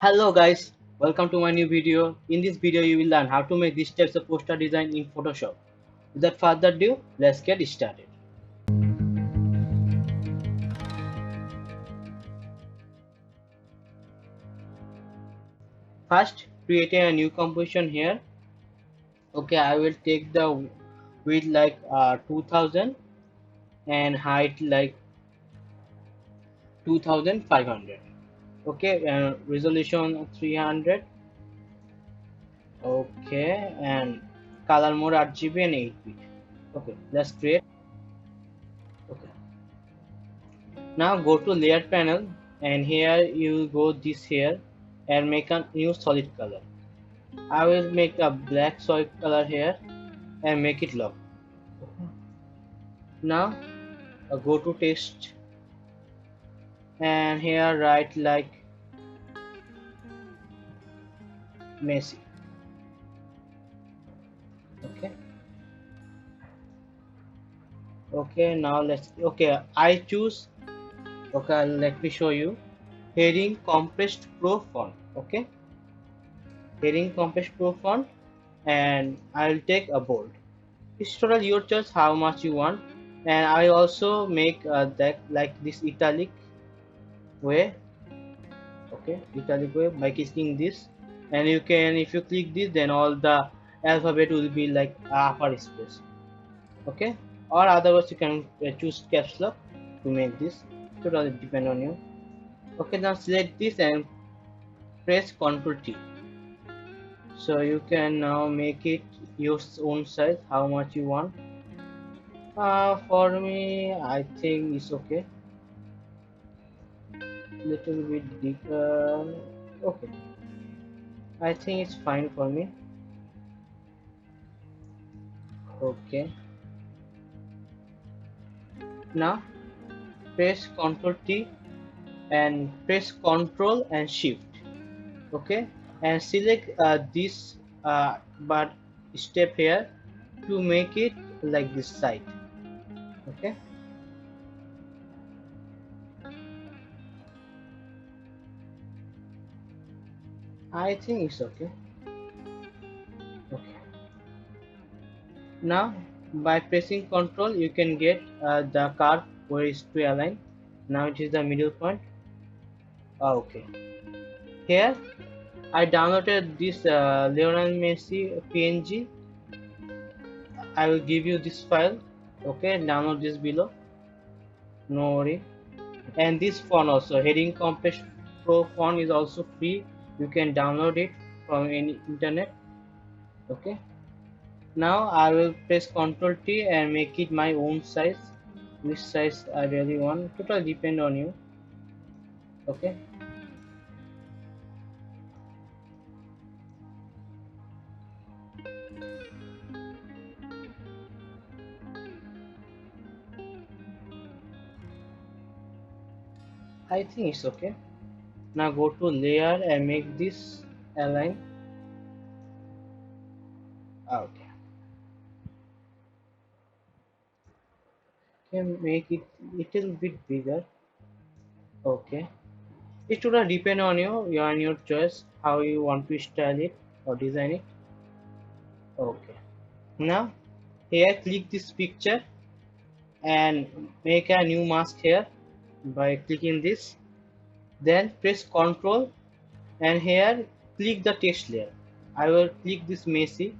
Hello guys, welcome to my new video. In this video you will learn how to make these types of poster design in Photoshop. Without further ado, let's get started. First, create a new composition here. Okay, I will take the width like 2000 and height like 2500. Okay, resolution 300. Okay, and color mode RGB and 8-bit. Okay, let's create. Okay. Now go to layer panel and here you will go this here and make a new solid color. I will make a black solid color here and make it lock. Now go to text and here write like Messi. Okay. Okay, now I choose. Okay, let me show you heading compressed pro font. Okay, heading compressed pro font, and I'll take a bold. It's total your choice how much you want, and I also make that like this italic way. Okay, italic way by clicking this, and you can, if you click this, then all the alphabet will be like upper space. Okay, or otherwise you can choose caps lock to make this. Totally depend on you. Okay, now select this and press Ctrl T. So you can now make it your own size how much you want. For me, I think it's okay. Little bit deeper. Okay, I think it's fine for me. Okay, now press Ctrl T and press Ctrl and Shift. Okay, and select this but step here to make it like this side. Okay, I think it's okay. Okay, now by pressing Ctrl you can get the curve where it's to align. Now it is the middle point. Okay, here I downloaded this Lionel Messi PNG. I will give you this file. Okay, download this below. No worry. And this font also, heading compress pro font is also free. You can download it from any internet. Okay. Now I will press Ctrl T and make it my own size. Which size I really want. Totally depend on you. Okay. I think it's okay. Now go to layer and make this align. Okay. Can make it little bit bigger. Okay. It should depend on you, your choice, how you want to style it or design it. Okay. Now here click this picture and make a new mask here by clicking this. Then press Ctrl and here click the text layer. I will click this Messi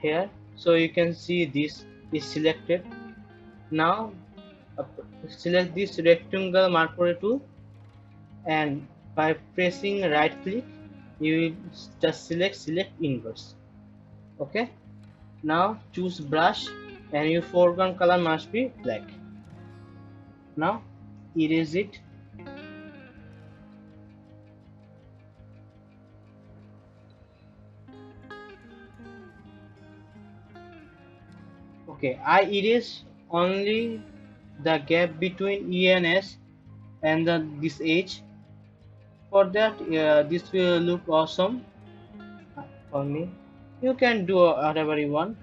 here so you can see this is selected. Now uh, select this rectangle marker tool and by pressing right click you will just select inverse. Okay, now choose brush and your foreground color must be black. Now erase it. Okay, I erase only the gap between E and S and this edge. For that this will look awesome for me. You can do whatever you want.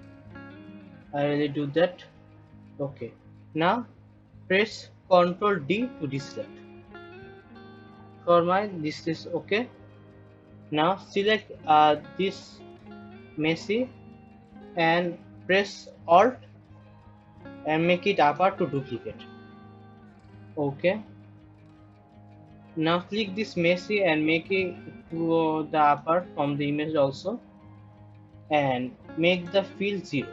I really do that. Okay, now press Ctrl D to deselect. for my this is okay. Now select this Messi and press Alt and make it upper to duplicate. Okay. Now click this Messi and make it to the upper from the image also and make the fill 0.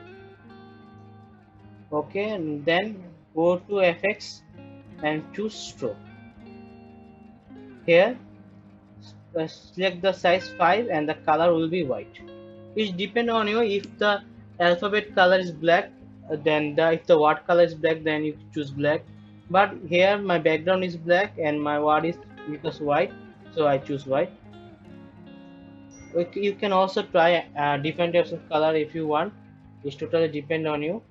Okay, and then go to FX and choose stroke. Here select the size 5 and the color will be white. It depends on you. If the alphabet color is black, then if the word color is black, then you choose black. But here my background is black and my word is because white, so I choose white. Okay, you can also try different types of color if you want. It's totally depend on you.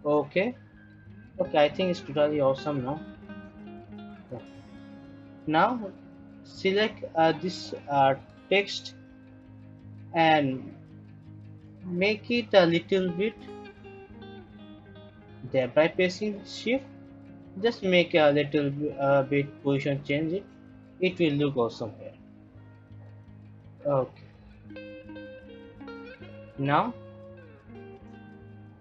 Okay, okay, I think it's totally awesome now. Okay. Now select this text and make it a little bit there by pressing shift. Just make a little bit position change it will look awesome here. Okay, now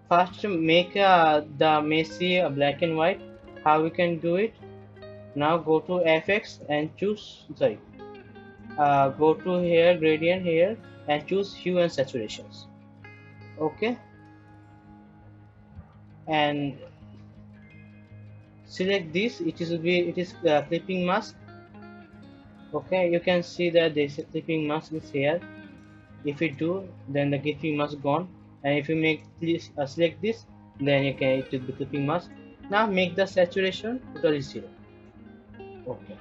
first make the Messi black and white. How we can do it? Now go to FX and choose go to here gradient here and choose hue and saturations. Okay, and select this. It is clipping mask. Okay, you can see that this clipping mask is here. If you do, then the clipping mask gone, and if you make this select this, then you can it will be clipping mask. Now make the saturation totally 0. Okay,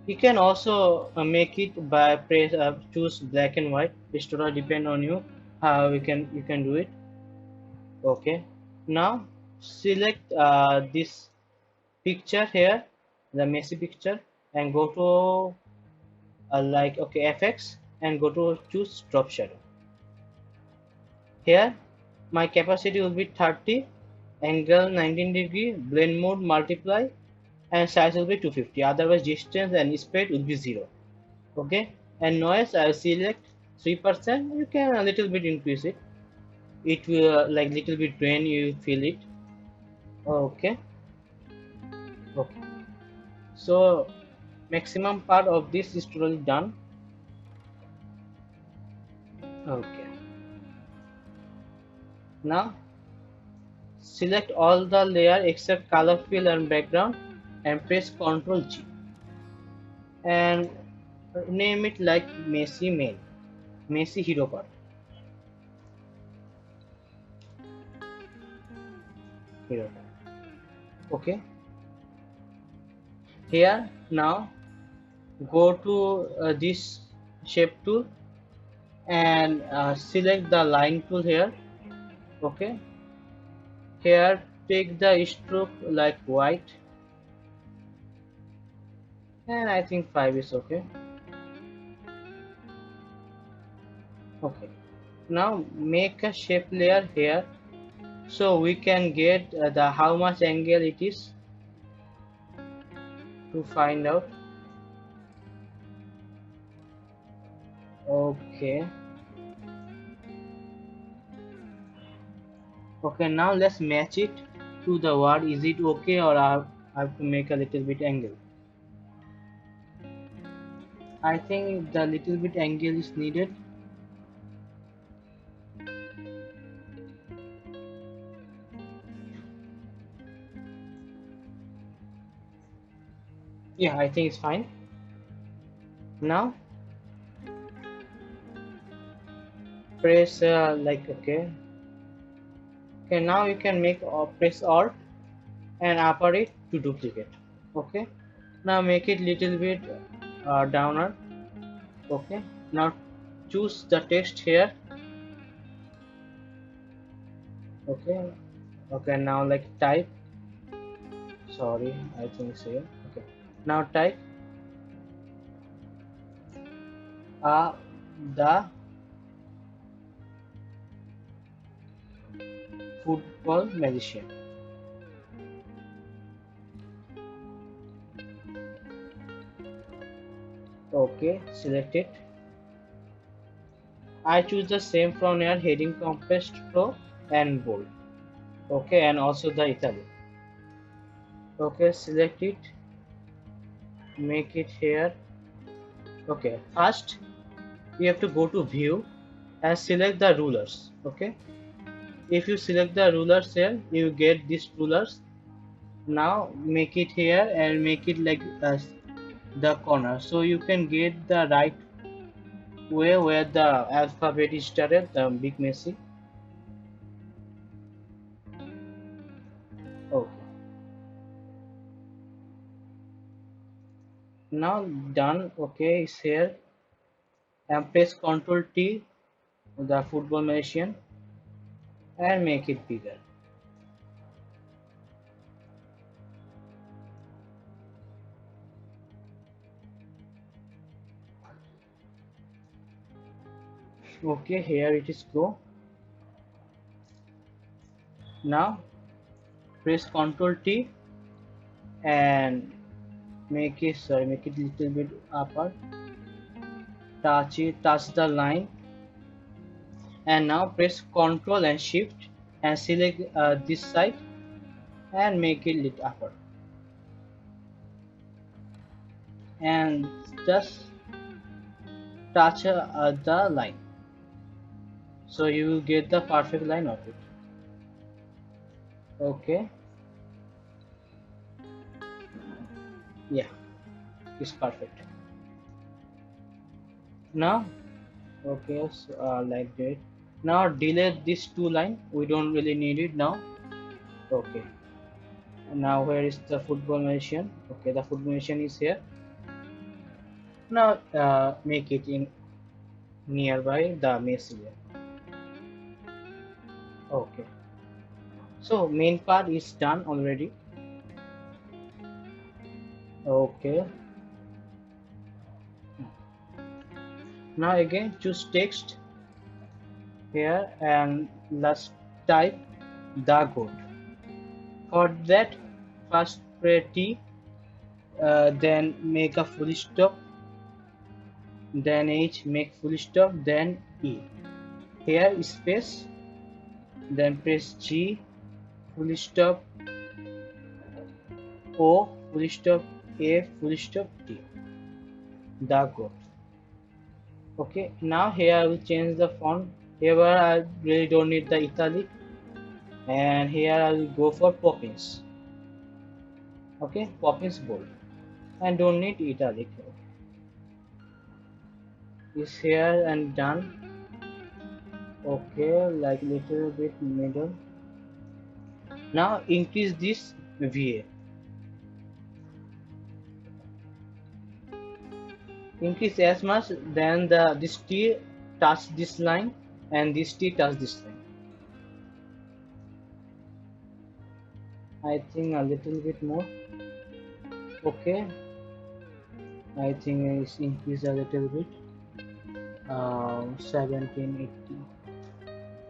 you can also make it by press choose black and white. It's totally depend on you how you can do it. Okay, now select this picture here, the Messi picture, and go to like okay FX and go to choose drop shadow. Here my capacity will be 30, angle 19 degree, blend mode multiply, and size will be 250. Otherwise distance and speed will be 0. Okay, and noise I will select 3%. You can a little bit increase it. It will like little bit drain, you feel it. Okay, okay. So maximum part of this is totally done. Okay, now select all the layer except color fill and background and press Ctrl G and name it like Messi main, Messi hero part. Hero part. Okay. Here now go to this shape tool and select the line tool here. Okay. Here take the stroke like white, and I think 5 is okay. Okay. Now make a shape layer here so we can get the how much angle it is to find out. Okay, okay, now let's match it to the word. Is it okay, or I have to make a little bit angle? I think the little bit angle is needed. Yeah, I think it's fine. Now press like okay. Okay, now you can make press Alt and upper it to duplicate. Okay, now make it little bit downer. Okay, now choose the text here. Okay, okay, now like type, sorry, I think so. Okay, now type the football magician. Okay, select it. I choose the same from here, heading compressed pro and bold. Okay, and also the italic. Okay, select it, make it here. Okay, first you have to go to view and select the rulers. Okay, if you select the rulers here, you get these rulers. Now make it here and make it like the corner, so you can get the right way where the alphabet is started, the big Messi. Okay, now done. Okay, it's here, and press Ctrl T, the football machine, and make it bigger. Okay, here it is go. Now press Ctrl T and make it little bit upper, touch the line, and now press Ctrl and Shift and select this side and make it lit upper, and just touch the line, so you will get the perfect line of it. Okay, yeah, it's perfect. Now okay, so like that. Now delete this two line, we don't really need it now. Okay, now where is the football machine? Okay, the football machine is here. Now make it in nearby the Messi. Okay, so main part is done already. Okay, now again choose text here and let's type the code. For that, first press T, then make a full stop, then H, make full stop, then E. Here space, then press G, full stop, O, full stop, A, full stop, T. The code. Okay, now here I will change the font. Here I really don't need the italic, and here I will go for Poppins. Okay, Poppins bold, and don't need italic. Is here and done. Okay, like little bit middle. Now increase this VA. Increase as much, then this T touch this line and this T touch this line. I think a little bit more. Okay, I think it's increase a little bit. 1780.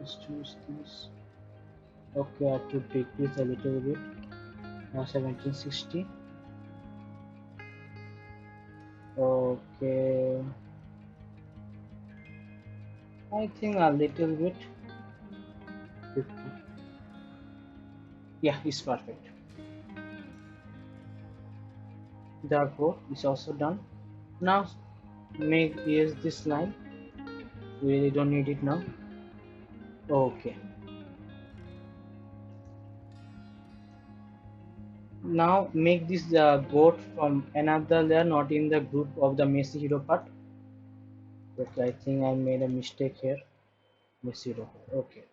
Let's choose this. Okay, I have to decrease a little bit. 1760. Okay, I think a little bit. 50. Yeah, it's perfect. The code is also done. Now make use this line. We really don't need it now. Okay. Now make this goat from another layer, not in the group of the Messi hero part. But I think I made a mistake here. Messi hero. Okay.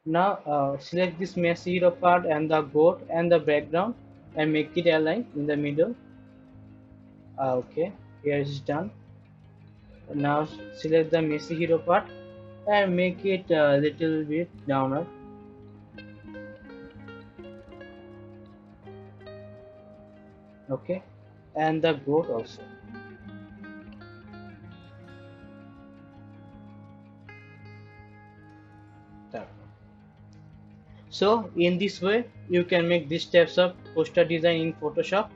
Now select this Messi hero part and the goat and the background and make it align in the middle. Okay. Here is done. Now select the Messi hero part and make it a little bit downer. Okay, and the goat also. That. So in this way you can make these types of poster design in Photoshop.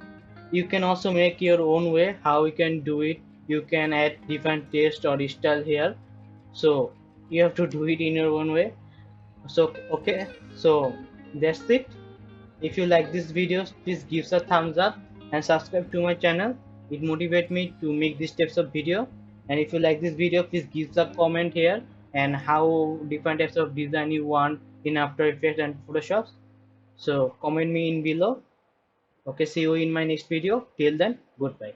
You can also make your own way how you can do it. You can add different taste or style here, so you have to do it in your own way. So okay, so that's it. If you like this video, please give a thumbs up and subscribe to my channel. It motivates me to make these types of video. And if you like this video, please give a comment here and how different types of design you want in After Effects and Photoshop. So comment me in below. Okay, see you in my next video. Till then, goodbye.